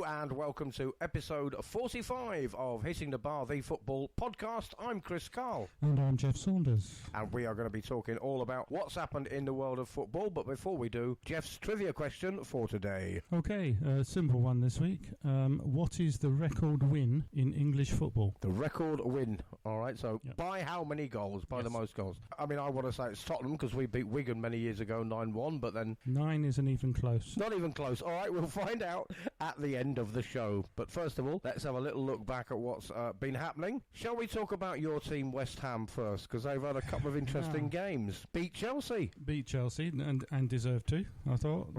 Hello and welcome to episode 45 of Hitting the Bar, the football podcast. I'm Chris Carl. And I'm Geoff Saunders. And we are going to be talking all about what's happened in the world of football. But before we do, Geoff's trivia question for today. Okay, a simple one this week. What is the record win in English football? The record win. All right, so by how many goals? By the most goals? I mean, I want to say it's Tottenham because we beat Wigan many years ago, 9-1, but then... 9 isn't even close. Not even close. All right, we'll find out at the end of the show. But first of all, let's have a little look back at what's been happening. Shall we talk about your team, West Ham, first? Because they've had a couple of interesting games. Beat Chelsea. Beat Chelsea and deserved to, I thought.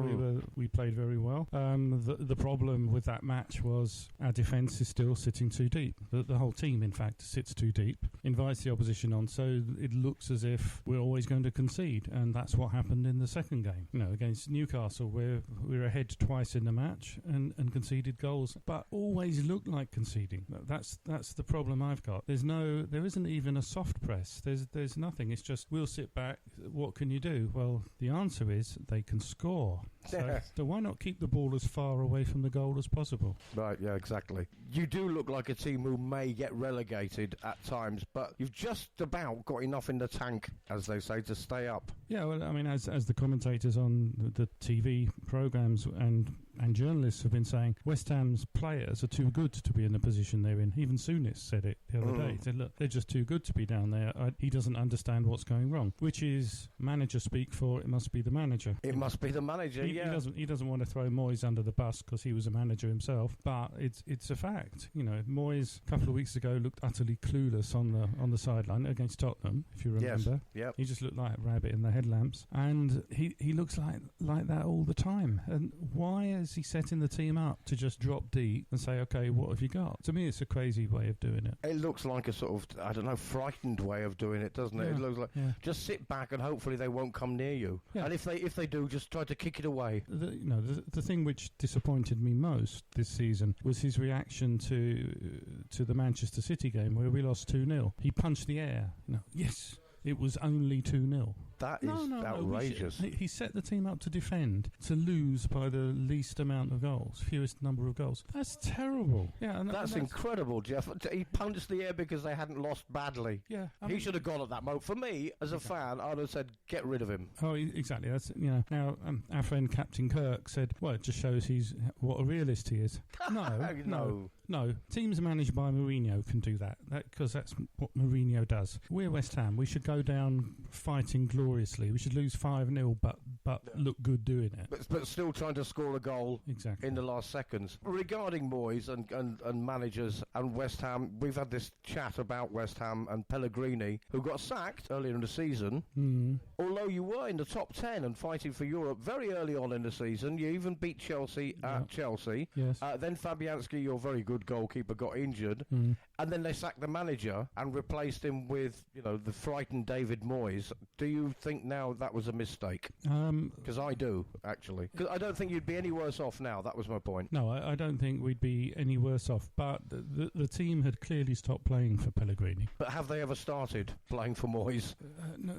We played very well. The problem with that match was our defence is still sitting too deep. The whole team, in fact, sits too deep, invites the opposition on, so it looks as if we're always going to concede, and that's what happened in the second game. You know, against Newcastle, we're ahead twice in the match and conceded goals, but always looked like conceding. That's the problem I've got. There isn't even a soft press. There's nothing. It's just, we'll sit back. What can you do? Well, the answer is they can score. So why not keep the ball as far away from the goal as possible? Right, yeah, exactly. You do look like a team who may get relegated at times, but you've just about got enough in the tank, as they say, to stay up. Yeah, well, I mean, as the commentators on the TV programmes and journalists have been saying, West Ham's players are too good to be in the position they're in. Even Souness said it the other day. He said, look, they're just too good to be down there. He doesn't understand what's going wrong, which is manager speak for it must be the manager. It must be the manager, He doesn't want to throw Moyes under the bus because he was a manager himself, but it's a fact. You know, Moyes a couple of weeks ago looked utterly clueless on the sideline against Tottenham, if you remember. Yes. Yep. He just looked like a rabbit in the headlamps, and he looks like that all the time. And why is he setting the team up to just drop deep and say, okay, what have you got? To me, it's a crazy way of doing it. It looks like a sort of, I don't know, frightened way of doing it, doesn't it? Yeah. It looks like just sit back and hopefully they won't come near you. Yeah. And if they do, just try to kick it away. The thing which disappointed me most this season was his reaction to the Manchester City game where we lost 2-0. He punched the air. Yes, it was only 2-0. That is outrageous. He set the team up to defend, to lose by the least amount of goals, fewest number of goals. That's terrible. Yeah, that's incredible, Geoff. He punched the air because they hadn't lost badly. Yeah, he should have gone at that moment. For me, as a fan, I'd have said, get rid of him. Oh, exactly. That's Now, our friend Captain Kirk said, well, it just shows what a realist he is. No. Teams managed by Mourinho can do that because that's what Mourinho does. We're West Ham. We should go down fighting gloriously. We should lose 5-0, but look good doing it. But still trying to score a goal in the last seconds. Regarding Moyes and managers and West Ham, we've had this chat about West Ham and Pellegrini, who got sacked earlier in the season. Although you were in the top 10 and fighting for Europe very early on in the season, you even beat Chelsea at Chelsea. Yes. Then Fabianski, your very good goalkeeper, got injured, and then they sacked the manager and replaced him with the frightened David Moyes. Do you think now that was a mistake? Because I do, actually. Because I don't think you'd be any worse off now. That was my point. No, I don't think we'd be any worse off, but the team had clearly stopped playing for Pellegrini. But have they ever started playing for Moyes? No,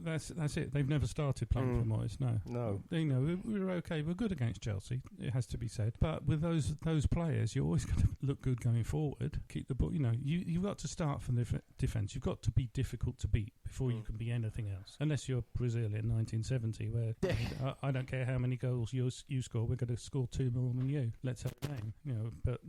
that's it. They've never started playing for Moyes, no. We were okay. We're good against Chelsea, it has to be said. But with those players, you're always going to look good going forward. Keep the ball. You've got to start from the defence. You've got to be difficult to beat before you can be anything else. Unless you're Brazil in 1970, where I don't care how many goals you score, we're going to score 2 more than you. Let's have a game. But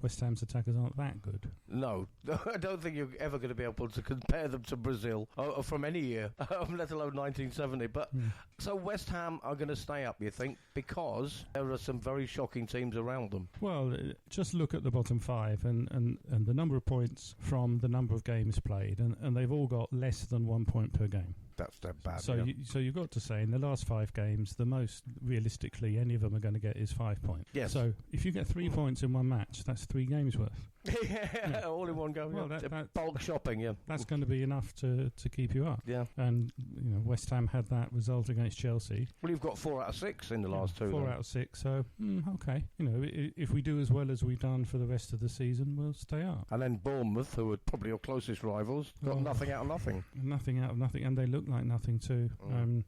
West Ham's attackers aren't that good. No, I don't think you're ever going to be able to compare them to Brazil or from any year, let alone 1970. But so West Ham are going to stay up, you think, because there are some very shocking teams around them. Well, just look at the bottom 5 and the number of points from the number of games played, and they've all got less than 1 point per game. That's that bad. So you've got to say, in the last 5 games, the most realistically any of them are going to get is 5 points. Yes. So if you get 3 points in one match, that's 3 games worth. Yeah, all in one go. Well, bulk shopping, yeah. That's going to be enough to keep you up. Yeah. And, West Ham had that result against Chelsea. Well, you've got 4 out of 6 in the last 2. 4 out of 6, so, okay. If we do as well as we've done for the rest of the season, we'll stay up. And then Bournemouth, who are probably your closest rivals, got nothing out of nothing. Nothing out of nothing, and they look like nothing too.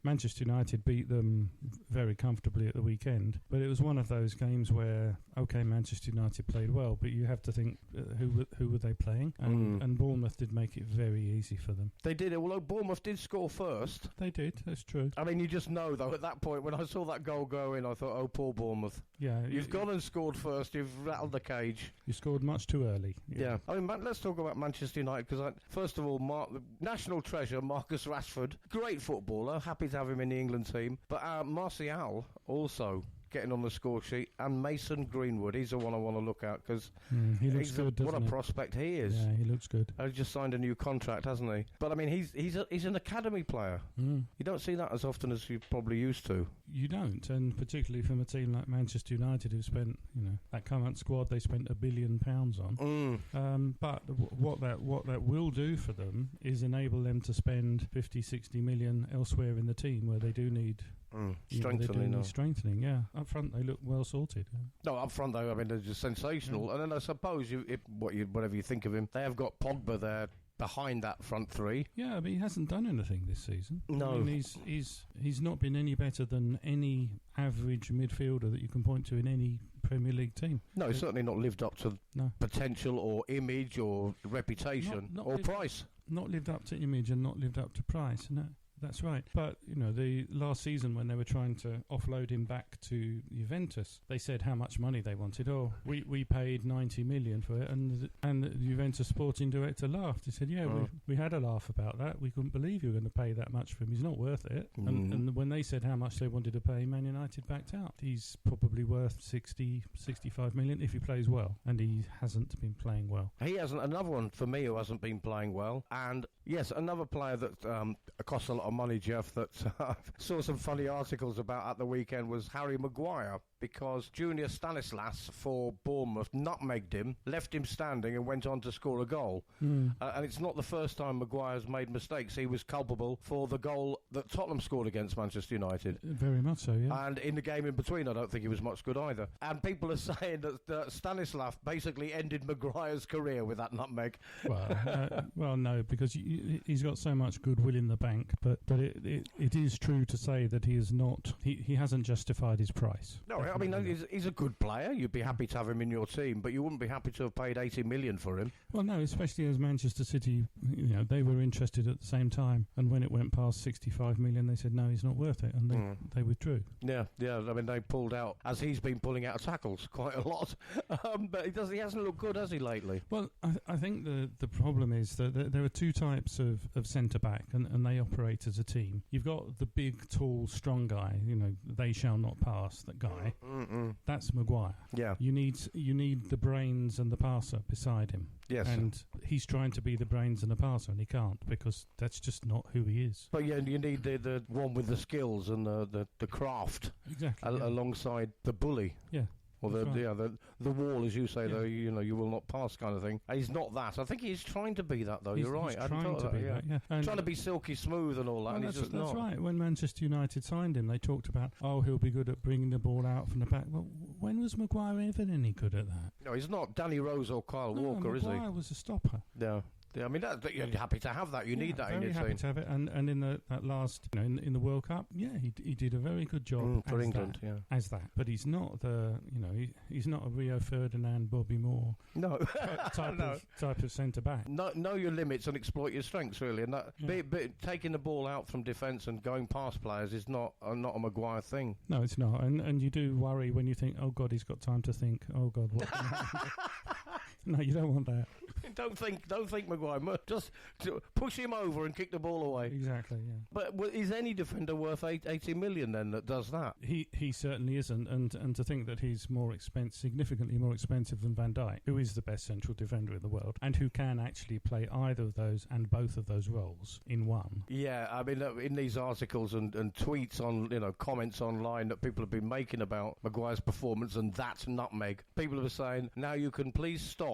Manchester United beat them very comfortably at the weekend, but it was one of those games where, okay, Manchester United played well, but you have to think who were they playing, and Bournemouth did make it very easy for them. They did, although Bournemouth did score first. They did, that's true. I mean, you just know, though, at that point, when I saw that goal go in, I thought, oh, poor Bournemouth. Yeah. You've gone and scored first, you've rattled the cage. You scored much too early. Yeah. I mean, let's talk about Manchester United, because, first of all, the national treasure, Marcus Rashford, great footballer, happy to have him in the England team, but Martial also getting on the score sheet, and Mason Greenwood, he's the one I want to look at, because he looks good, doesn't he? What a prospect he is. Yeah, he looks good. He just signed a new contract, hasn't he? But I mean, he's an academy player. You don't see that as often as you probably used to. You don't, and particularly from a team like Manchester United, who spent, that current squad, they spent £1 billion on. But what that will do for them is enable them to spend 50-60 million elsewhere in the team, where they do need strengthening, yeah. Up front, they look well sorted. Yeah. No, up front, though, I mean, they're just sensational. Yeah. And then I suppose, whatever you think of him, they have got Pogba there behind that front three. Yeah, but he hasn't done anything this season. No. I mean, he's not been any better than any average midfielder that you can point to in any Premier League team. No, he's certainly not lived up to potential or image or reputation or price. Not lived up to image and not lived up to price, no. That's right. But, the last season when they were trying to offload him back to Juventus, they said how much money they wanted. Oh, we paid 90 million for it. And the Juventus sporting director laughed. He said, we had a laugh about that. We couldn't believe you were going to pay that much for him. He's not worth it. And when they said how much they wanted to pay, Man United backed out. He's probably worth 60, 65 million if he plays well. And he hasn't been playing well. He hasn't. Another one for me who hasn't been playing well. And, yes, another player that costs a lot of money, Geoff, that I saw some funny articles about at the weekend was Harry Maguire, because Junior Stanislas for Bournemouth nutmegged him, left him standing and went on to score a goal. And it's not the first time Maguire's made mistakes. He was culpable for the goal that Tottenham scored against Manchester United. Very much so, yeah. And in the game in between, I don't think he was much good either. And people are saying that Stanislas basically ended Maguire's career with that nutmeg. Well, no, because he's got so much goodwill in the bank, but it is true to say that he is not. He hasn't justified his price. No, I mean, he's a good player. You'd be happy to have him in your team, but you wouldn't be happy to have paid 80 million for him. Well, no, especially as Manchester City, they were interested at the same time, and when it went past 65 million, they said no, he's not worth it, and they withdrew. Yeah. I mean, they pulled out, as he's been pulling out of tackles quite a lot, but he hasn't looked good, has he, lately? Well, I think the problem is that there are two types of centre back, and they operate as a team. You've got the big, tall, strong guy. They shall not pass. That guy. That's Maguire. Yeah. You need the brains and the passer beside him. Yes. And he's trying to be the brains and the passer, and he can't, because that's just not who he is. But yeah, you need the one with the skills and the craft. Exactly. Alongside the bully. Yeah. Or the wall, as you say, though, you will not pass kind of thing. He's not that. I think he's trying to be that, though. You're right. He's trying to be that, yeah. And trying to be silky smooth and all that, and he's just not. That's right. When Manchester United signed him, they talked about, he'll be good at bringing the ball out from the back. Well, when was Maguire ever any good at that? No, he's not Danny Rose or Kyle Walker, is he? Maguire was a stopper. Yeah. Yeah, I mean, you're happy to have that. You need that in your team. Very happy to have it. And in that last, in the World Cup, he did a very good job for England. As that, but he's not he's not a Rio Ferdinand, Bobby Moore. No, type of centre back. Know your limits and exploit your strengths, really. And that taking the ball out from defence and going past players is not a Maguire thing. No, it's not. And you do worry when you think, oh God, he's got time to think. Oh God, what? No, you don't want that. Don't think, Maguire. Just push him over and kick the ball away. Exactly, yeah. But is any defender worth 80 million then that does that? He certainly isn't. And to think that he's significantly more expensive than Van Dijk, who is the best central defender in the world, and who can actually play either of those and both of those roles in one. Yeah, I mean, in these articles and tweets on, comments online that people have been making about Maguire's performance and that nutmeg, people are saying, now you can please stop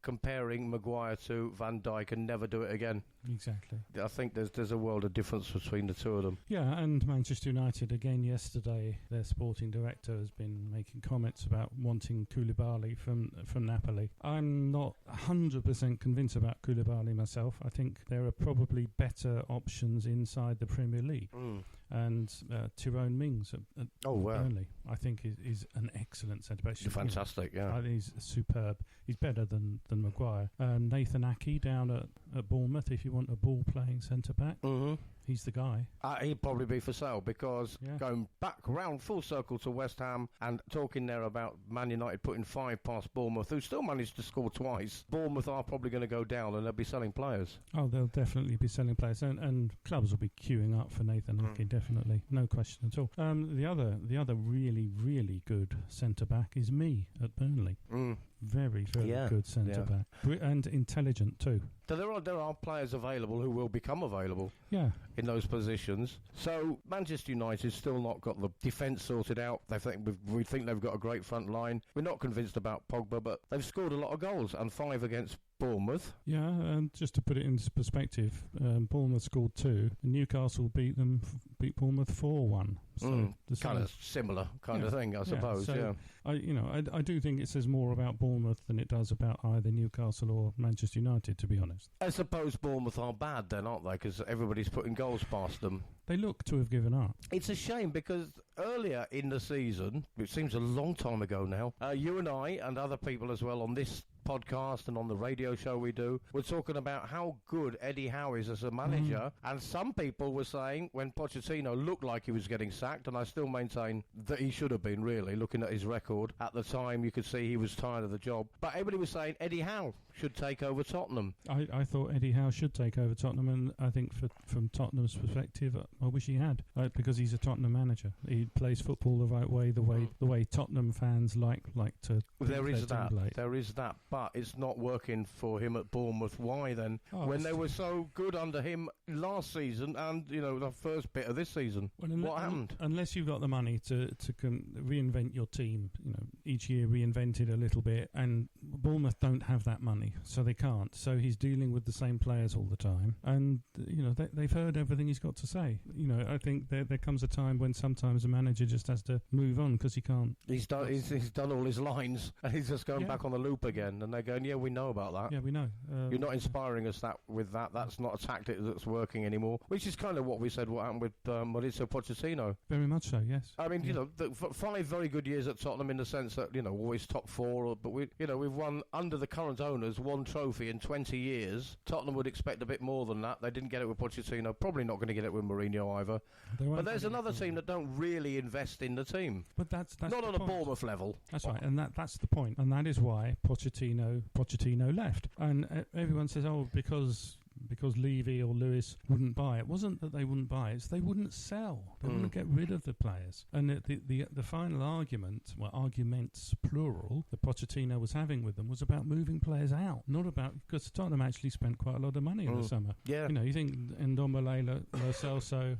comparing Maguire to Van Dijk and never do it again. Exactly. I think there's a world of difference between the two of them. Yeah, and Manchester United, again yesterday, their sporting director has been making comments about wanting Koulibaly from Napoli. I'm not 100% convinced about Koulibaly myself. I think there are probably better options inside the Premier League. And Tyrone Mings at Burnley, I think, is an excellent centre-back. Fantastic, yeah. I think he's superb. He's better than Maguire. Nathan Aké down at Bournemouth, if you want a ball-playing centre-back. He's the guy. He'd probably be for sale because going back round full circle to West Ham and talking there about Man United putting 5 past Bournemouth, who still managed to score twice. Bournemouth are probably going to go down and they'll be selling players. Oh, they'll definitely be selling players, and clubs will be queuing up for Nathan Aké, definitely, no question at all. The other really, really good centre back is me at Burnley. Very, very good centre back, and intelligent too. So there are players available who will become available in those positions. So Manchester United still not got the defence sorted out. We think they've got a great front line. We're not convinced about Pogba, but they've scored a lot of goals, and 5 against Bournemouth. Yeah, and just to put it into perspective, Bournemouth scored 2, and Newcastle beat Bournemouth 4-1. So kind of similar kind of thing, I suppose. So I do think it says more about Bournemouth than it does about either Newcastle or Manchester United, to be honest. I suppose Bournemouth are bad then, aren't they? Because everybody's putting goals past them. They look to have given up. It's a shame because earlier in the season, it seems a long time ago now, you and I and other people as well on this podcast and on the radio show we do, we're talking about how good Eddie Howe is as a manager, and some people were saying when Pochettino looked like he was getting sacked, and I still maintain that he should have been, really, looking at his record. At the time you could see he was tired of the job, but everybody was saying Eddie Howe should take over Tottenham. I thought Eddie Howe should take over Tottenham, and I think from Tottenham's perspective, I wish he had, because he's a Tottenham manager. He plays football the right way, the way Tottenham fans like to. There is that, but it's not working for him at Bournemouth. Why then? When they were so good under him last season, and the first bit of this season, what happened? Unless you've got the money to reinvent your team, each year reinvent it a little bit, and Bournemouth don't have that money, so they can't. So he's dealing with the same players all the time, and they've heard everything he's got to say. I think there comes a time when sometimes a manager just has to move on because he can't. He's done all his lines, and he's just going back on the loop again, and they're going, yeah, we know about that. Yeah, we know. You're not inspiring us with that. That's not a tactic that's working anymore, which is kind of what we said what happened with Mauricio Pochettino. Very much so, yes. I mean, 5 very good years at Tottenham in the sense that, always top 4, but we've won, under the current owners, 1 trophy in 20 years. Tottenham would expect a bit more than that. They didn't get it with Pochettino, probably not going to get it with Mourinho either. But there's another team that don't really invest in the team. But that's not on a Bournemouth level. That's right, and that's the point. And that is why Pochettino left. And everyone says, because Levy or Lewis wouldn't buy. It wasn't that they wouldn't buy, it's they wouldn't sell. They wouldn't get rid of the players. And the final argument, arguments plural, that Pochettino was having with them was about moving players out, not about, because Tottenham actually spent quite a lot of money in the summer. Yeah. You think Ndombele, Lo Celso,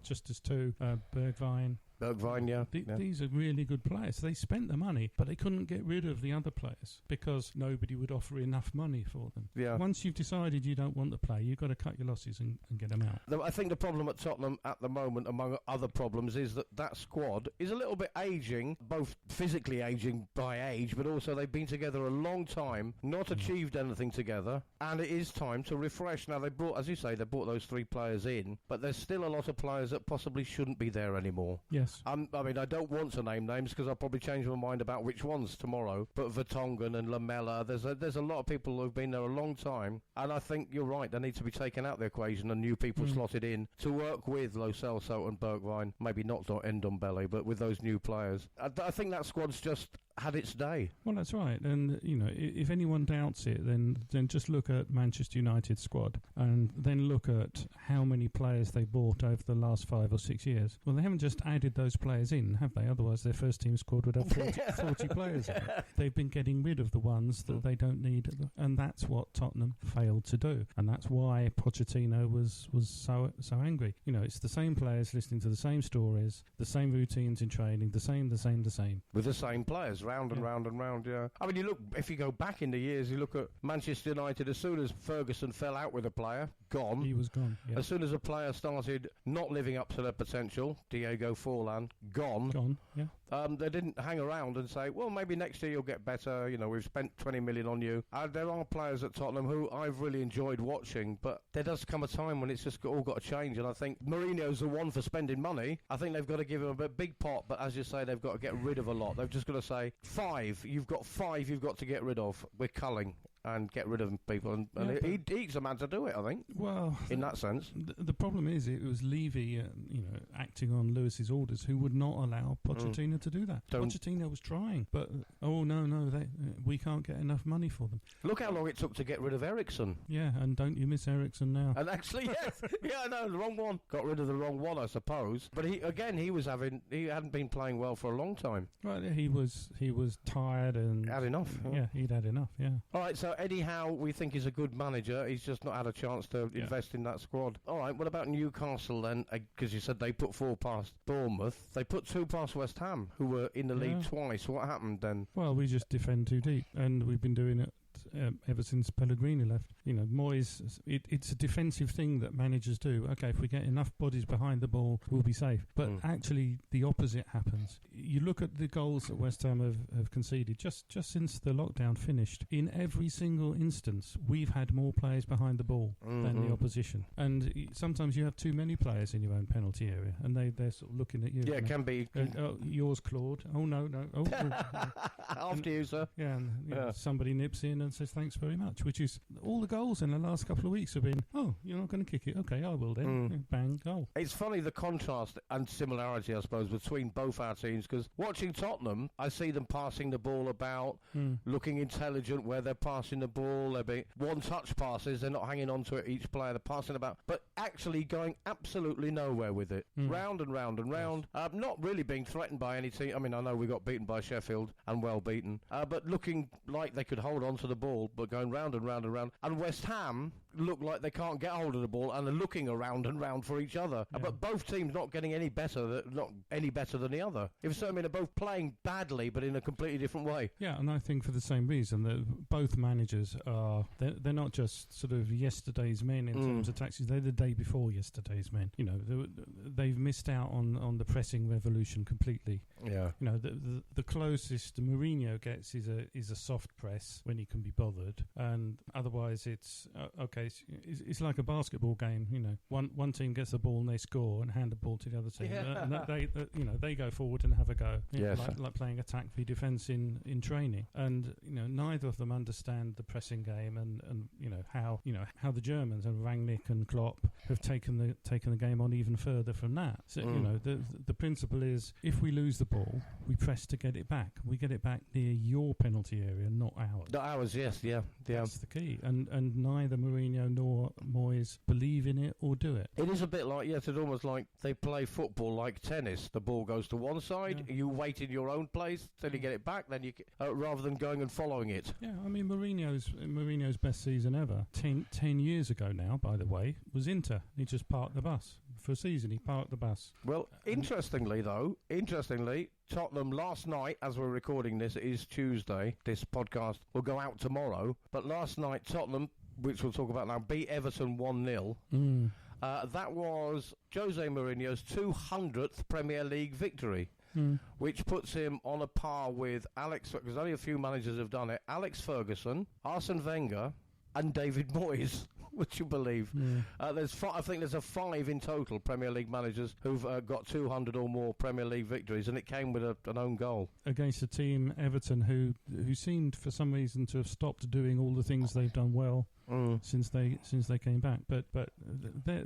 just as 2, Bergwijn, These are really good players. They spent the money, but they couldn't get rid of the other players because nobody would offer enough money for them. Yeah. Once you've decided you don't want the player, you've got to cut your losses and get them out. I think the problem at Tottenham at the moment, among other problems, is that squad is a little bit aging, both physically aging by age, but also they've been together a long time, not achieved anything together, and it is time to refresh. Now, as you say, they brought those 3 players in, but there's still a lot of players that possibly shouldn't be there anymore. Yes. I mean, I don't want to name names because I'll probably change my mind about which ones tomorrow. But Vertonghen and Lamela, there's a lot of people who've been there a long time, and I think you're right. They need to be taken out of the equation and new people slotted in to work with Lo Celso and Bergwijn. Maybe not Ndombele, but with those new players. I think that squad's just had its day. Well, that's right. And, if anyone doubts it, then just look at Manchester United's squad and then look at how many players they bought over the last 5 or 6 years. Well, they haven't just added those players in, have they? Otherwise, their first team squad would have 40 players in it. They've been getting rid of the ones that they don't need, and that's what Tottenham failed to do. And that's why Pochettino was so angry. It's the same players listening to the same stories, the same routines in training, the same. With the same players, round and round and round, yeah. I mean, you look, if you go back in the years, you look at Manchester United, as soon as Ferguson fell out with a player, gone. He was gone, yeah. As soon as a player started not living up to their potential, Diego Forlan, gone. Gone, yeah. They didn't hang around and say, well, maybe next year you'll get better, you know, we've spent 20 million on you. There are players at Tottenham who I've really enjoyed watching, but there does come a time when it's just all got to change, and I think Mourinho's the one for spending money. I think they've got to give him a big pot, but as you say, they've got to get rid of a lot. They've just got to say, you've got five you've got to get rid of. We're culling and get rid of people, and he's a man to do it, I think. Well, in that sense, the problem is it was Levy, acting on Lewis's orders, who would not allow Pochettino to do that. Pochettino was trying, but we can't get enough money for them. Look how long it took to get rid of Ericsson. Yeah, and don't you miss Ericsson now? And actually, yes, I know, the wrong one. Got rid of the wrong one, I suppose. But he hadn't been playing well for a long time. Right, he was tired and had enough. Yeah, he'd had enough. Yeah. All right, so Eddie Howe, we think is a good manager. He's just not had a chance to invest in that squad. All right, what about Newcastle then? Because you said they put 4 past Bournemouth. They put 2 past West Ham, who were in the league twice. What happened then? Well, we just defend too deep, and we've been doing it ever since Pellegrini left. Moyes, it's a defensive thing that managers do. Okay, if we get enough bodies behind the ball, we'll be safe. But actually, the opposite happens. You look at the goals that West Ham have conceded just since the lockdown finished. In every single instance, we've had more players behind the ball than the opposition. And sometimes you have too many players in your own penalty area, and they're sort of looking at you. Yeah, it can be. Yours, Claude. Oh, no. Oh, after you, sir. Yeah, and somebody nips in and says thanks very much, which is all the goals in the last couple of weeks have been, you're not going to kick it, okay, I will then. Bang, goal. It's funny the contrast and similarity, I suppose, between both our teams, because watching Tottenham, I see them passing the ball about, looking intelligent where they're passing the ball. They're being one-touch passes, they're not hanging on to it, each player, they're passing about, but actually going absolutely nowhere with it. Round and round and round. Yes. Not really being threatened by any team. I mean, I know we got beaten by Sheffield, and well beaten, but looking like they could hold on to the ball, but going round and round and round. And West Ham look like they can't get hold of the ball and are looking around and round for each other. Yeah. But both teams not getting any better, not any better than the other. They're both playing badly, but in a completely different way. Yeah, and I think for the same reason that both managers are, they're not just sort of yesterday's men in terms of tactics. They're the day before yesterday's men. They've missed out on the pressing revolution completely. Yeah. The closest Mourinho gets is a soft press when he can be bothered, and otherwise it's okay. It's like a basketball game. One team gets the ball and they score and hand the ball to the other team, and they go forward and have a go. Yes. Like playing attack v defence in training, and neither of them understand the pressing game, and how the Germans and Rangnick and Klopp have taken the game on even further from that. So the principle is, if we lose the ball, we press to get it back. We get it back near your penalty area, not ours. Not ours, yes, yeah. That's the key. And neither Mourinho nor Moyes believe in it or do it. It is a bit like, it's almost like they play football like tennis. The ball goes to one side, you wait in your own place till you get it back, then you rather than going and following it. Yeah, I mean, Mourinho's best season ever, 10 years ago now, by the way, was Inter. He just parked the bus. For a season, he parked the bus. Well, interestingly, Tottenham last night, as we're recording this, it is Tuesday. This podcast will go out tomorrow. But last night, Tottenham, which we'll talk about now, beat Everton 1-0. That was Jose Mourinho's 200th Premier League victory, which puts him on a par with because only a few managers have done it, Alex Ferguson, Arsene Wenger, and David Moyes. Would you believe? I think there's 5 in total Premier League managers who've got 200 or more Premier League victories, and it came with an own goal against a team, Everton, who seemed for some reason to have stopped doing all the things they've done well since they came back. But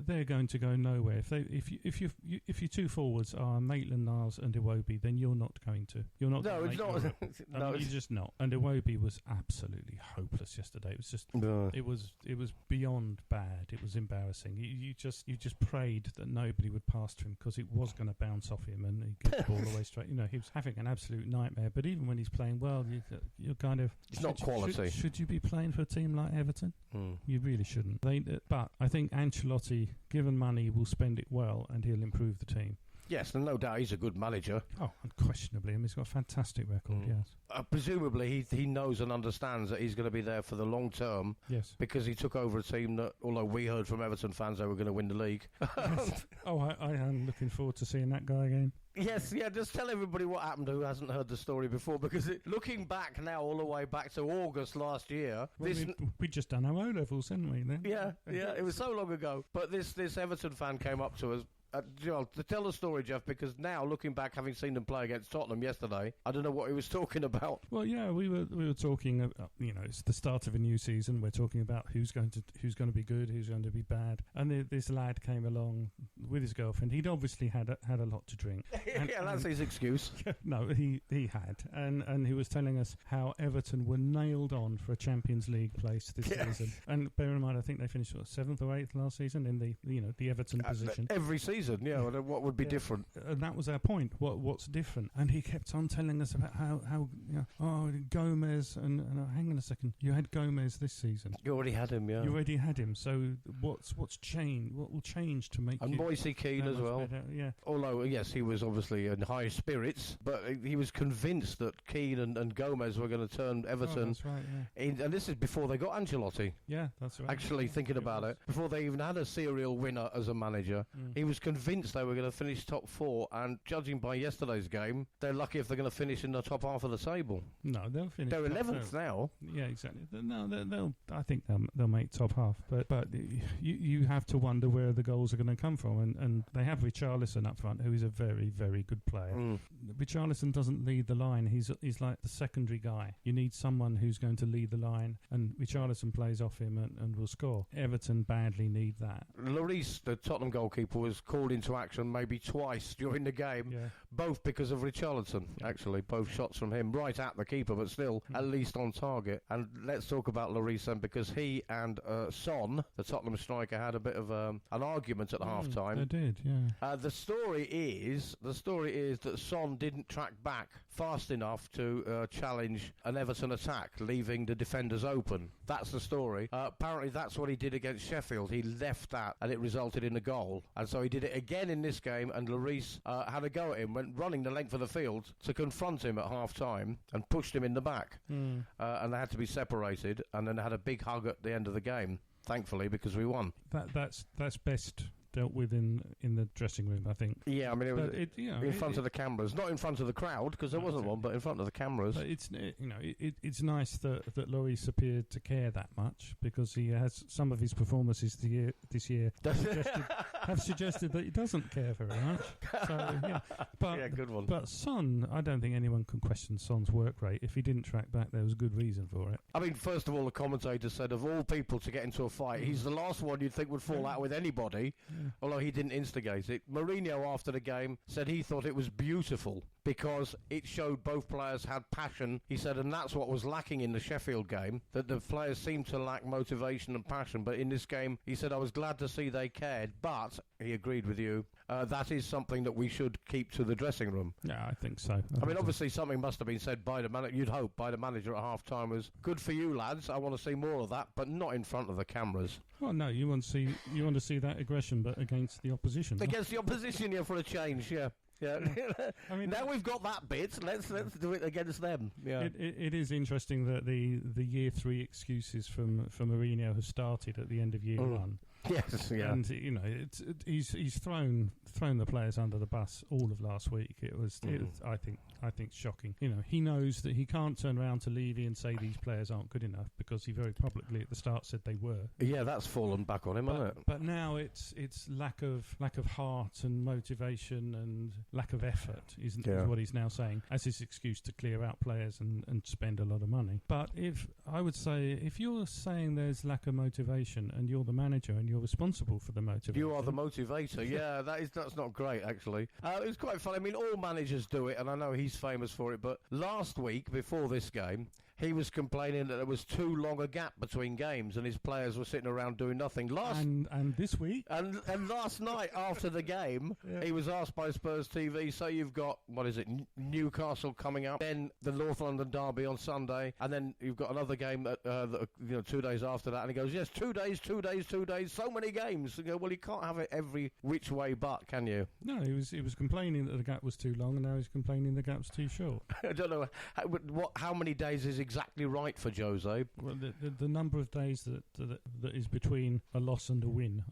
they're going to go nowhere. If your two forwards are Maitland-Niles and Iwobi, then you're not going to. You're not. No, it's not. You're just not. And Iwobi was absolutely hopeless yesterday. It was just. It was beyond bad. It was embarrassing. You just prayed that nobody would pass to him, because it was going to bounce off him and he'd get the ball away straight. He was having an absolute nightmare. But even when he's playing well, you're kind of. It's not quality. Should you be playing for a team like Everton? You really shouldn't. But I think Ancelotti, given money, will spend it well and he'll improve the team. Yes, and no doubt he's a good manager. Oh, unquestionably. I mean, he's got a fantastic record, yes. Presumably, he knows and understands that he's going to be there for the long term. Yes. Because he took over a team that, although we heard from Everton fans they were going to win the league. Yes. Oh, I am looking forward to seeing that guy again. Yes, yeah, just tell everybody what happened who hasn't heard the story before, because looking back now all the way back to August last year... Well, we'd just done our O-levels, hadn't we, then? Yeah, it was so long ago. But this Everton fan came up to us. To tell the story, Geoff, because now, looking back, having seen them play against Tottenham yesterday, I don't know what he was talking about. Well, yeah, we were talking about, it's the start of a new season. We're talking about who's going to be good, who's going to be bad. And this lad came along with his girlfriend. He'd obviously had a lot to drink. Yeah, that's his excuse. No, he had, and he was telling us how Everton were nailed on for a Champions League place this season. And bear in mind, I think they finished 7th or 8th last season in the Everton position. Every season. Yeah, what would be different? And that was our point. What's different? And he kept on telling us about how Gomez and hang on a second, you had Gomez this season. You already had him, yeah. You already had him. So what's changed? What will change to make? And Moise Keane as well. Better? Yeah. Although yes, he was obviously in high spirits, but he was convinced that Keane and Gomez were going to turn Everton. Oh, that's right. Yeah. And this is before they got Ancelotti. Yeah, that's right. Actually, thinking about it, before they even had a serial winner as a manager, he was convinced they were going to finish top 4, and judging by yesterday's game, they're lucky if they're going to finish in the top half of the table. No, they'll finish. They're 11th now. Yeah, exactly. No, I think they'll make top half, but you have to wonder where the goals are going to come from, and they have Richarlison up front, who is a very, very good player. Richarlison doesn't lead the line. He's like the secondary guy. You need someone who's going to lead the line, and Richarlison plays off him and will score. Everton badly need that. Lloris, the Tottenham goalkeeper, was called into action maybe twice during the game, both because of Richarlison, actually. Both shots from him, right at the keeper, but still at least on target. And let's talk about Lloris then, because he and Son, the Tottenham striker, had a bit of an argument at half-time. They did, yeah. The story is that Son didn't track back fast enough to challenge an Everton attack, leaving the defenders open. That's the story. Apparently that's what he did against Sheffield. He left that, and it resulted in a goal. And so he did it again in this game, and Lloris had a go at him, went running the length of the field to confront him at half-time and pushed him in the back. And they had to be separated, and then they had a big hug at the end of the game, thankfully, because we won. That's best dealt with in the dressing room, I think. Yeah, I mean, it was in front of the cameras, not in front of the crowd, because there wasn't one, but in front of the cameras. But it's nice that Lloris appeared to care that much, because he has some of his performances this year have suggested that he doesn't care very much. So but good one. But Son, I don't think anyone can question Son's work rate. If he didn't track back, there was a good reason for it. I mean, first of all, the commentator said, of all people to get into a fight, he's the last one you'd think would fall out with anybody. Although he didn't instigate it. Mourinho, after the game, said he thought it was beautiful because it showed both players had passion. He said, and that's what was lacking in the Sheffield game, that the players seemed to lack motivation and passion. But in this game, he said, I was glad to see they cared, but he agreed with you. That is something that we should keep to the dressing room. Yeah, I think so. I mean, obviously something must have been said by the manager, you'd hope, by the manager at half-time was, good for you, lads, I want to see more of that, but not in front of the cameras. Well, no, you want to see that aggression, but against the opposition. Against the opposition, yeah, for a change, yeah. Yeah. I mean, now we've got that bit. Let's do it against them. Yeah. It is interesting that the year 3 excuses from Mourinho have started at the end of year 1. Yes, yeah. And he's thrown the players under the bus all of last week. It was I think shocking. He knows that he can't turn around to Levy and say these players aren't good enough, because he very publicly at the start said they were. Yeah, that's fallen back on him, hasn't it? But now it's lack of heart and motivation and lack of effort is what he's now saying as his excuse to clear out players and spend a lot of money. But if you're saying there's lack of motivation and you're the manager and you're responsible for the motivation, you are the motivator. Yeah, that's not great actually. It was quite funny. I mean, all managers do it, and I know he's famous for it. But last week before this game, he was complaining that there was too long a gap between games and his players were sitting around doing nothing. And this week? And last night after the game, he was asked by Spurs TV, so you've got, Newcastle coming up, then the North London derby on Sunday, and then you've got another game that, 2 days after that, and he goes, yes, 2 days, so many games. You go, well, you can't have it every which way but, can you? No, he was complaining that the gap was too long, and now he's complaining the gap's too short. I don't know how many days is exactly right for Jose. Well, the number of days that is between a loss and a win.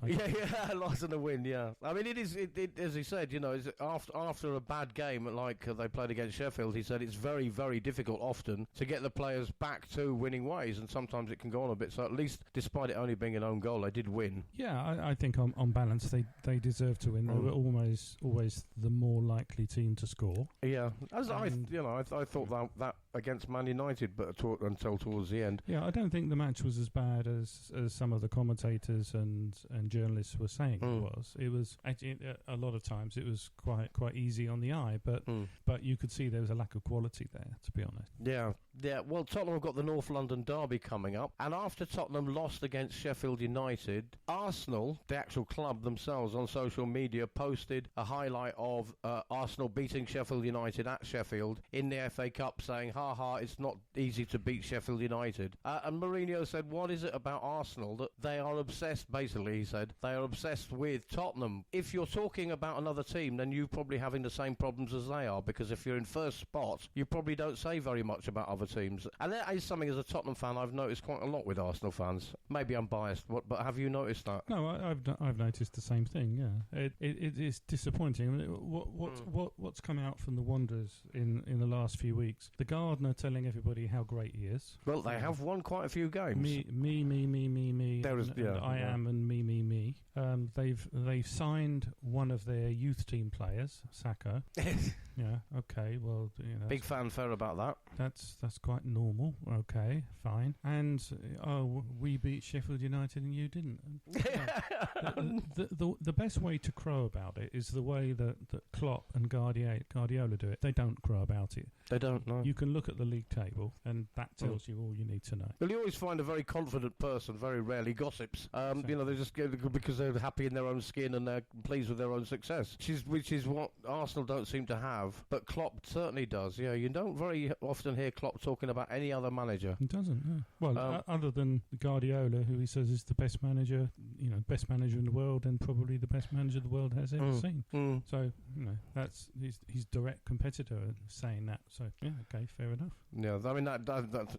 A loss and a win, yeah. I mean, it is, as he said, is after a bad game like they played against Sheffield, he said it's very, very difficult often to get the players back to winning ways, and sometimes it can go on a bit. So at least, despite it only being an own goal, they did win. Yeah, I think on balance they deserve to win. They were always the more likely team to score. Yeah, I thought that against Man United, but until towards the end. Yeah, I don't think the match was as bad as some of the commentators and journalists were saying it was. It was actually, a lot of times it was quite easy on the eye, but you could see there was a lack of quality there, to be honest. Yeah. Well, Tottenham have got the North London derby coming up, and after Tottenham lost against Sheffield United, Arsenal, the actual club themselves, on social media posted a highlight of Arsenal beating Sheffield United at Sheffield in the FA Cup, saying, "Ha ha, it's not easy to beat Sheffield United." And Mourinho said, "What is it about Arsenal that they are obsessed?" Basically, he said they are obsessed with Tottenham. If you're talking about another team, then you're probably having the same problems as they are, because if you're in first spot, you probably don't say very much about other teams. And that is something, as a Tottenham fan, I've noticed quite a lot with Arsenal fans. Maybe I'm biased, but have you noticed that? No, I've noticed the same thing. Yeah, it is disappointing. I mean, what's come out from the Wanderers in the last few weeks? The gardener telling everybody how great he is. Well, they have won quite a few games. Me. There is, and I am and me. They've signed one of their youth team players, Saka. Yeah. Okay. Well, big fanfare about that. That's quite normal. Okay. Fine. And we beat Sheffield United and you didn't. The best way to crow about it is the way that Klopp and Guardiola do it. They don't crow about it. They don't know. You can look at the league table, and that tells you all you need to know. Well, you always find a very confident person very rarely gossips. They just because they're happy in their own skin and they're pleased with their own success, which is what Arsenal don't seem to have. But Klopp certainly does. Yeah, you don't very often hear Klopp talking about any other manager. He doesn't. No. Well, other than Guardiola, who he says is the best manager, best manager in the world, and probably the best manager the world has ever seen. So that's his direct competitor saying that. So yeah, okay, fair enough. Yeah, I mean that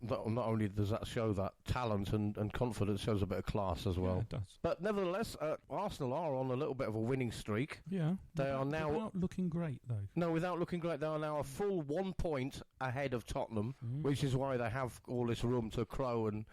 not only does that show that talent and confidence, shows a bit of class as well. Yeah, it does. But nevertheless, Arsenal are on a little bit of a winning streak. Yeah, they are now without looking great though. No, without looking great, they are now a full 1 point ahead of Tottenham, which is why they have all this room to crow and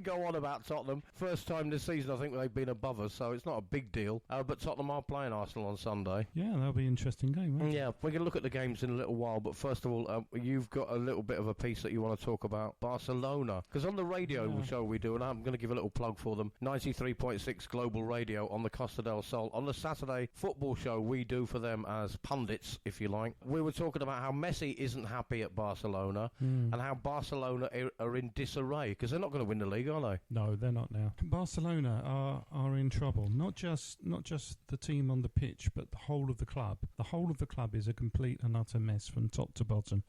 go on about Tottenham. First time this season, I think they've been above us, so it's not a big deal. But Tottenham are playing Arsenal on Sunday. Yeah, that'll be an interesting game, won't it? Yeah, we're going to look at the games in a little while, but first of all, you've got a little bit of a piece that you want to talk about Barcelona, because on the radio show we do, and I'm going to give a little plug for them, 93.6 Global Radio on the Costa del Sol, on the Saturday football show we do for them as pundits, if you like. We were talking about how Messi isn't happy at Barcelona and how Barcelona are in disarray, because they're not going to win the league, are they? No, they're not now. Barcelona are in trouble. Not just the team on the pitch, but the whole of the club. The whole of the club is a complete and utter mess from top to bottom.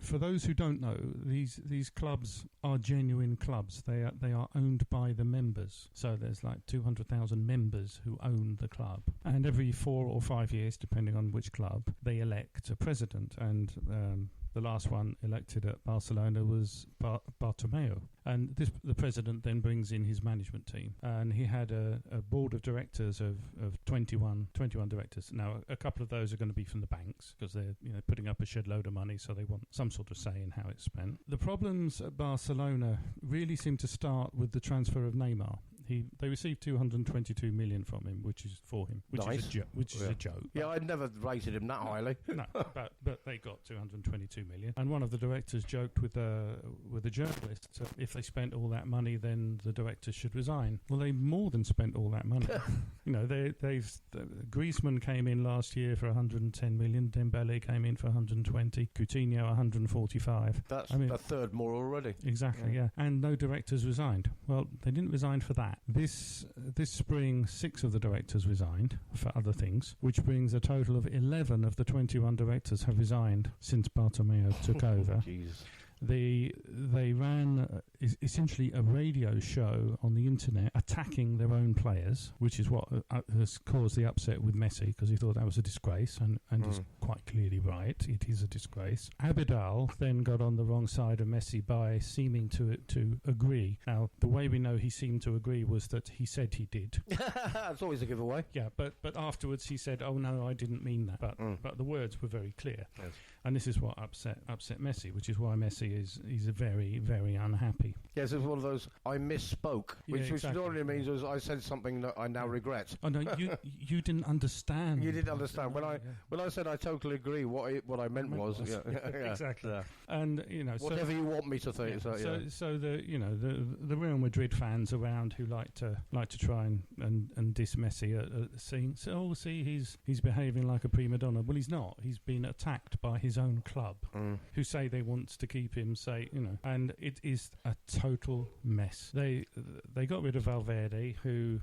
For those who don't know, these clubs are genuine clubs. They are owned by the members. So there's like 200,000 members who own the club. And every 4 or 5 years, depending on which club, they elect a president. And the last one elected at Barcelona was Bartomeu. And the president then brings in his management team. And he had a board of directors of 21 directors. Now, a couple of those are going to be from the banks, because they're putting up a shed load of money, so they want some sort of say in how it's spent. The problems at Barcelona really seem to start with the transfer of Neymar. They received 222 million from him, which is a joke. Yeah, I'd never rated him that highly. No, but they got 222 million. And one of the directors joked with the journalist, if they spent all that money, then the directors should resign. Well, they more than spent all that money. Griezmann came in last year for 110 million. Dembele came in for 120. Coutinho 145. That's a third more already. Exactly, yeah. And no directors resigned. Well, they didn't resign for that. This spring, 6 of the directors resigned for other things, which brings a total of 11 of the 21 directors have resigned since Bartomeu took over. Jesus. They ran essentially a radio show on the internet attacking their own players, which is what has caused the upset with Messi, because he thought that was a disgrace, and is quite clearly right. It is a disgrace. Abidal then got on the wrong side of Messi by seeming to agree. Now, the way we know he seemed to agree was that he said he did. That's always a giveaway. Yeah, but afterwards he said, "Oh no, I didn't mean that." But the words were very clear. Yes. And this is what upset Messi, which is why Messi is very, very unhappy. Yes, it's one of those, I misspoke, which normally means was I said something that I now regret. Oh no, you didn't understand. You didn't understand. When I said I totally agree, what I meant was exactly. Yeah. And whatever you want me to think. Yeah. So the Real Madrid fans around who like to try and diss Messi are saying, he's behaving like a prima donna. Well, he's not. He's been attacked by his own club, who say they want to keep him. And it is a total mess. They got rid of Valverde, who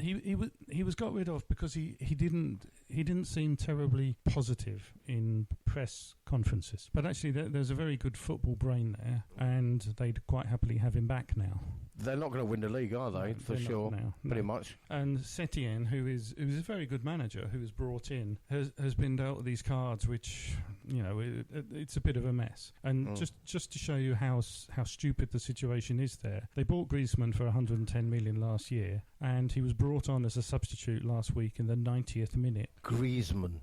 he was got rid of because he didn't seem terribly positive in press conferences. But actually, there's a very good football brain there, and they'd quite happily have him back now. They're not going to win the league, are they? For sure, now, pretty much. And Setien, who is a very good manager, who was brought in, has been dealt these cards, which it's a bit of a mess. And just to show you how stupid the situation is there, they bought Griezmann for 110 million last year, and he was brought on as a substitute last week in the 90th minute. Griezmann,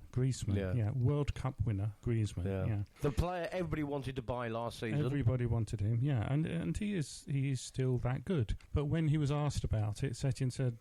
yeah, World Cup winner Griezmann. Yeah. The player everybody wanted to buy last season. Everybody wanted him, yeah, and he is still that good. But when he was asked about it, Setien said,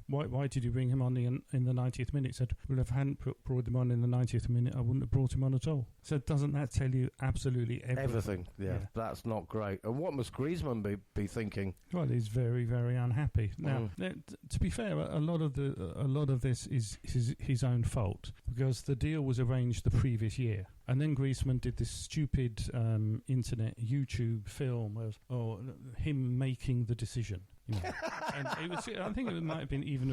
why did you bring him on in the 90th minute? He said, well, if I hadn't brought him on in the 90th minute, I wouldn't have brought him on at all. So doesn't that tell you absolutely everything? Everything, yeah. That's not great. And what must Griezmann be thinking? Well, he's very, very unhappy. Now, to be fair, a lot of this is his own fault, because the deal was arranged the previous year. And then Griezmann did this stupid internet YouTube film of him making the decision. And I think it might have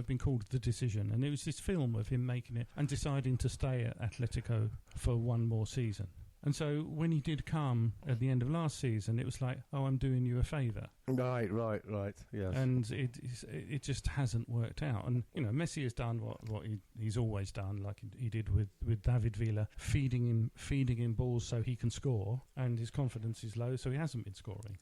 been called The Decision, and it was this film of him making it and deciding to stay at Atletico for one more season. And so when he did come at the end of last season, it was like, I'm doing you a favour. Right, yes. And it just hasn't worked out. And, Messi has done what he's always done, like he did with David Villa, feeding him balls so he can score, and his confidence is low, so he hasn't been scoring,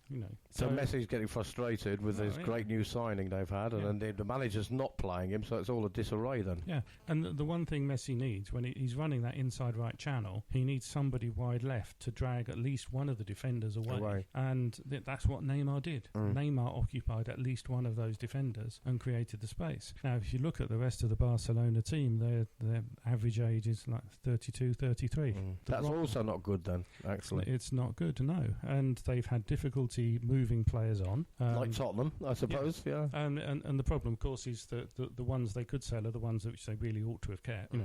So Messi's getting frustrated with this great new signing they've had, and the manager's not playing him, so it's all a disarray then. Yeah, and the one thing Messi needs, when he's running that inside right channel, he needs somebody wide left to drag at least one of the defenders away. And that's what Neymar did. Neymar occupied at least one of those defenders and created the space. Now, if you look at the rest of the Barcelona team, their average age is like 32, 33. That's also not good then, actually. It's not good, no. And they've had difficulty moving players on. Like Tottenham, I suppose, yeah. And the problem, of course, is that the ones they could sell are the ones which they really ought to have kept.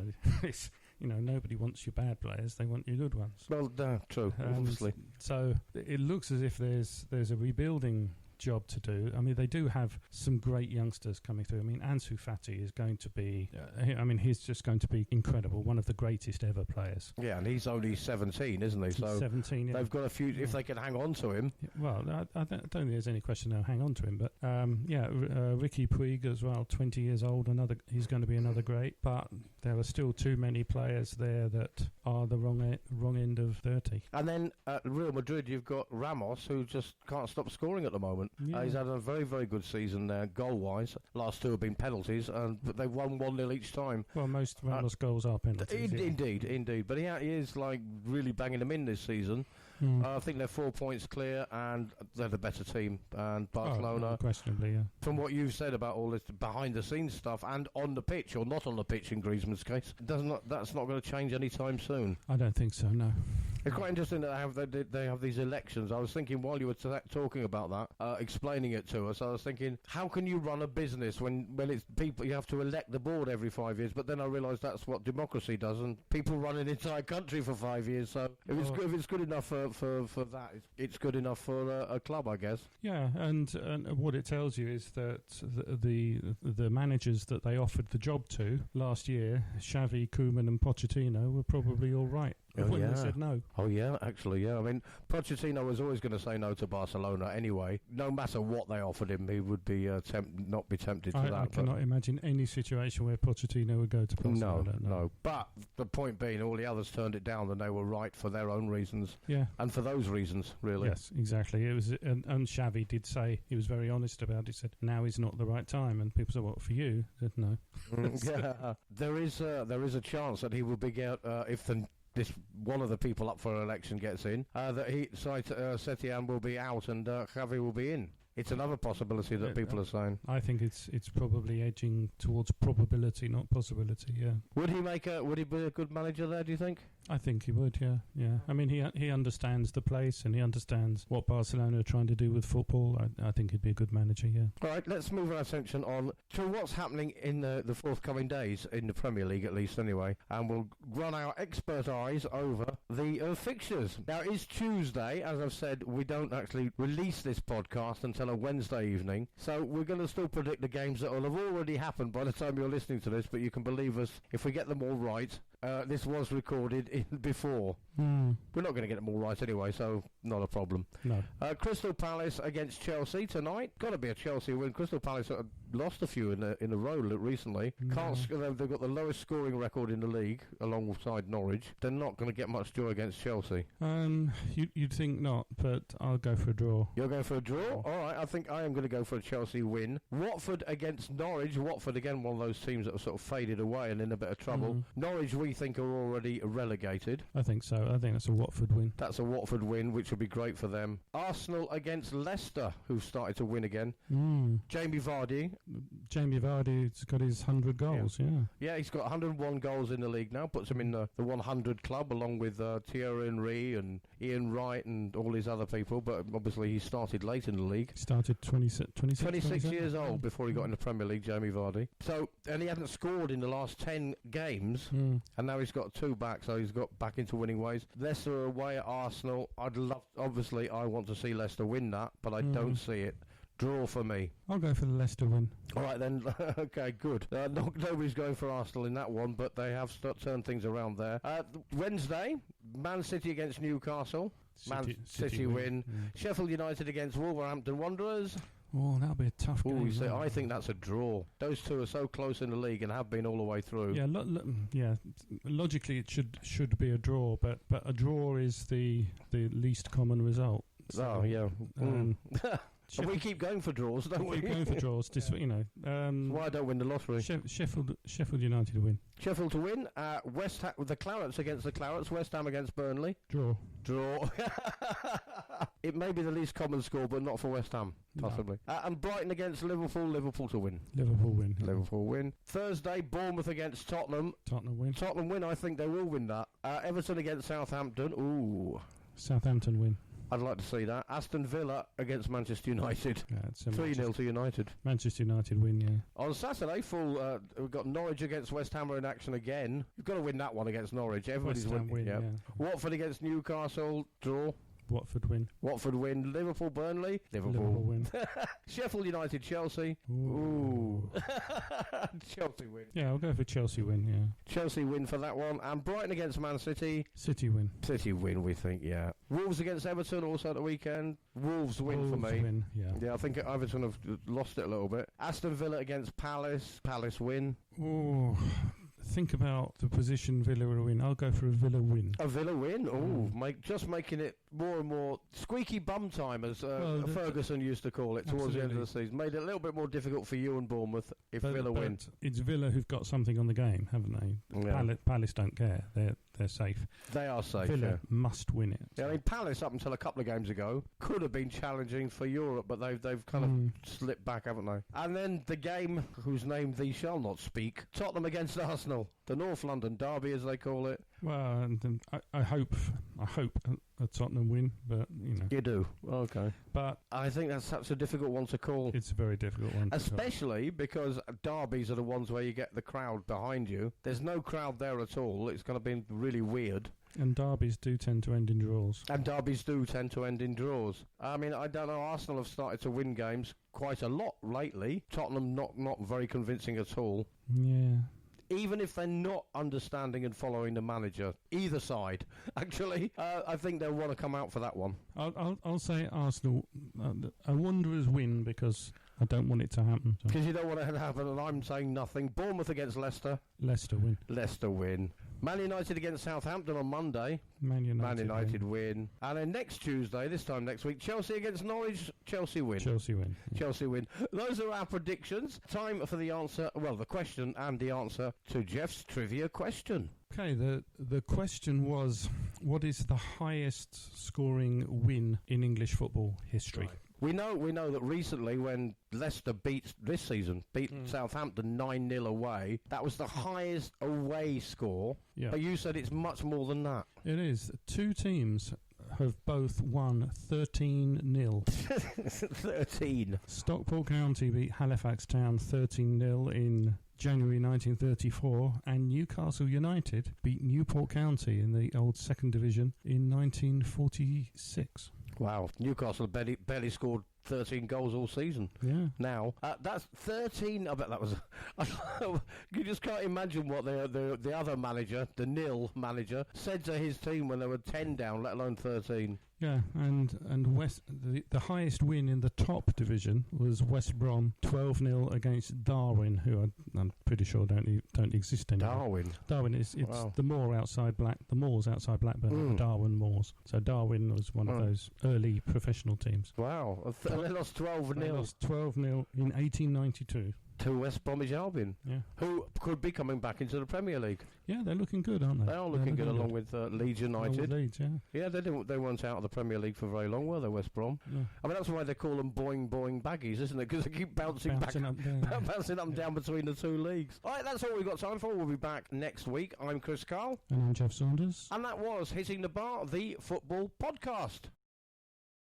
Nobody wants your bad players; they want your good ones. Well, true, obviously. So it looks as if there's a rebuilding job to do. I mean, they do have some great youngsters coming through. I mean, Ansu Fati is going to be... he's just going to be incredible. One of the greatest ever players. Yeah, and he's only 17, isn't he? So 17, yeah. They've got a few... If they can hang on to him... Well, I don't think there's any question they'll hang on to him. But, Ricky Puig as well, 20 years old. He's going to be another great. But there are still too many players there that are the wrong end of 30. And then at Real Madrid, you've got Ramos, who just can't stop scoring at the moment. Yeah. He's had a very, very good season there, goal-wise. Last two have been penalties, but they've won 1-0 each time. Well, most Ramos goals are penalties. Indeed. But he is, really banging them in this season. I think they're 4 points clear, and they're the better team. And Barcelona, unquestionably, yeah. From what you've said about all this behind-the-scenes stuff and on the pitch, or not on the pitch in Griezmann's case, that's not going to change anytime soon. I don't think so, no. It's quite interesting that they have these elections. I was thinking while you were talking about that, explaining it to us, I was thinking, how can you run a business when it's people, you have to elect the board every 5 years, but then I realised that's what democracy does, and people run an entire country for 5 years, so if it's good enough for that, it's good enough for a club, I guess. Yeah, and what it tells you is that the managers that they offered the job to last year, Xavi, Koeman and Pochettino, were probably all right. They said no. Oh, yeah, actually, yeah. I mean, Pochettino was always going to say no to Barcelona anyway. No matter what they offered him, he would be not be tempted to that. I cannot imagine any situation where Pochettino would go to Barcelona. No. But the point being, all the others turned it down, and they were right for their own reasons. Yeah. And for those reasons, really. Yes, exactly. It was, and Xavi did say, he was very honest about it. He said, now is not the right time. And people said, what, for you? I said, no. Yeah. There is a chance that he will be out if this one of the people up for election gets in, that Setien will be out and Xavi will be in. It's another possibility that people are saying. I think it's probably edging towards probability, not possibility. Yeah. Would he be a good manager there? Do you think? I think he would. Yeah. I mean, he understands the place and he understands what Barcelona are trying to do with football. I think he'd be a good manager. Yeah. All right. Let's move our attention on to what's happening in the forthcoming days in the Premier League, at least anyway, and we'll run our expert eyes over the fixtures. Now, it's Tuesday. As I've said, we don't actually release this podcast until a Wednesday evening, so we're going to still predict the games that will have already happened by the time you're listening to this, but you can believe us if we get them all right. This was recorded before. We're not going to get them all right anyway, so not a problem. No. Crystal Palace against Chelsea tonight. Got to be a Chelsea win. Crystal Palace lost a few in a row recently. They've got the lowest scoring record in the league alongside Norwich. They're not going to get much joy against Chelsea. You'd think not, but I'll go for a draw. You're going for a draw? All right, I think I am going to go for a Chelsea win. Watford against Norwich. Watford, again, one of those teams that have sort of faded away and in a bit of trouble. Norwich, we think, are already relegated. I think so. I think that's a Watford win. That's a Watford win, which would be great for them. Arsenal against Leicester, who've started to win again. Jamie Vardy's got his 100 goals, Yeah, he's got 101 goals in the league now, puts him in the 100 club, along with Thierry Henry and Ian Wright and all these other people, but obviously he started late in the league. He started 26 years old before he got in the Premier League, Jamie Vardy. So, and he hadn't scored in the last 10 games, and now he's got 2 back, so he's got back into winning ways. Leicester are away at Arsenal. Obviously I want to see Leicester win that, but I don't see it. Draw for me. I'll go for the Leicester win. All right then. Okay, good. Nobody's going for Arsenal in that one, but they have turned things around there. Wednesday, Man City against Newcastle. City win. Sheffield United against Wolverhampton Wanderers. Oh, that'll be a tough game. I think that's a draw. Those two are so close in the league and have been all the way through. Yeah, logically it should be a draw, but a draw is the least common result. So, we keep going for draws, don't we? Keep going for draws. Why don't win the lottery? Sheffield United to win. Sheffield to win. West Ham, the Clarets against the Clarets. West Ham against Burnley. Draw. It may be the least common score, but not for West Ham, possibly. No. And Brighton against Liverpool. Liverpool to win. Liverpool win. Thursday, Bournemouth against Tottenham. Tottenham win. I think they will win that. Everton against Southampton. Ooh. Southampton win. I'd like to see that. Aston Villa against Manchester United. 3-0 to United. Manchester United win, yeah. On Saturday, we've got Norwich against West Ham in action again. You've got to win that one against Norwich. Everybody's winning. Yeah. Watford against Newcastle, draw. Watford win. Liverpool Burnley. Liverpool win. Sheffield United Chelsea. Ooh. Chelsea win. Yeah, I'll go for Chelsea win, yeah. Chelsea win for that one. And Brighton against Man City. City win, we think, yeah. Wolves against Everton also at the weekend. Wolves win for me. Win, yeah. Yeah, I think Everton have lost it a little bit. Aston Villa against Palace. Palace win. Ooh. Think about the position Villa will win. I'll go for a Villa win. A Villa win? Just making it more and more squeaky bum time, as Ferguson used to call it towards the end of the season. Made it a little bit more difficult for you and Bournemouth if Villa win. It's Villa who've got something on the game, haven't they? Yeah. Palace don't care. they're safe. They are safe. Villa must win it. Yeah, I mean, Palace up until a couple of games ago could have been challenging for Europe, but they've kind of slipped back, haven't they? And then the game whose name thee shall not speak, Tottenham against Arsenal, the North London derby as they call it. Well, and I hope a Tottenham win, but you know. You do, okay. But I think that's such a difficult one to call. It's a very difficult one, especially because derbies are the ones where you get the crowd behind you. There's no crowd there at all. It's going to be really weird. And derbies do tend to end in draws. I mean, I don't know. Arsenal have started to win games quite a lot lately. Tottenham not very convincing at all. Yeah. Even if they're not understanding and following the manager, either side, actually, I think they'll want to come out for that one. I'll say Arsenal, a Wanderers win because I don't want it to happen. Because you don't want it to happen, and I'm saying nothing. Bournemouth against Leicester. Leicester win. Man United against Southampton on Monday. Man United win. And then next Tuesday, this time next week, Chelsea against Norwich. Chelsea win. Chelsea win. Those are our predictions. Time for the answer, well, the question and the answer to Geoff's trivia question. Okay, the question was, what is the highest scoring win in English football history? Right. We know that recently when Leicester beat Southampton 9-0 away, that was the highest away score. Yeah. But you said it's much more than that. It is. Two teams have both won 13-0. 13. Stockport County beat Halifax Town 13-0 in January 1934, and Newcastle United beat Newport County in the old second division in 1946. Wow, Newcastle barely scored 13 goals all season. Yeah. Now, that's 13. I bet that was... you just can't imagine what the other manager, the nil manager, said to his team when they were 10 down, let alone 13. Yeah, and the highest win in the top division was West Brom 12-0 against Darwin, who I'm pretty sure don't exist anymore. Darwin is wow. The moors outside Blackburn, the Darwin Moors. So Darwin was one of those early professional teams. Wow, they lost 12-0. They lost 12-0 in 1892. To West Bromwich Albion, who could be coming back into the Premier League. Yeah, they're looking good, aren't they? They are looking good, along with Leeds United. Leeds, yeah, they weren't out of the Premier League for very long, were they, West Brom? Yeah. I mean, that's why they call them boing baggies, isn't it? Because they keep bouncing up and down between the two leagues. All right, that's all we've got time for. We'll be back next week. I'm Chris Carl. And I'm Geoff Saunders. And that was Hitting the Bar, the football podcast.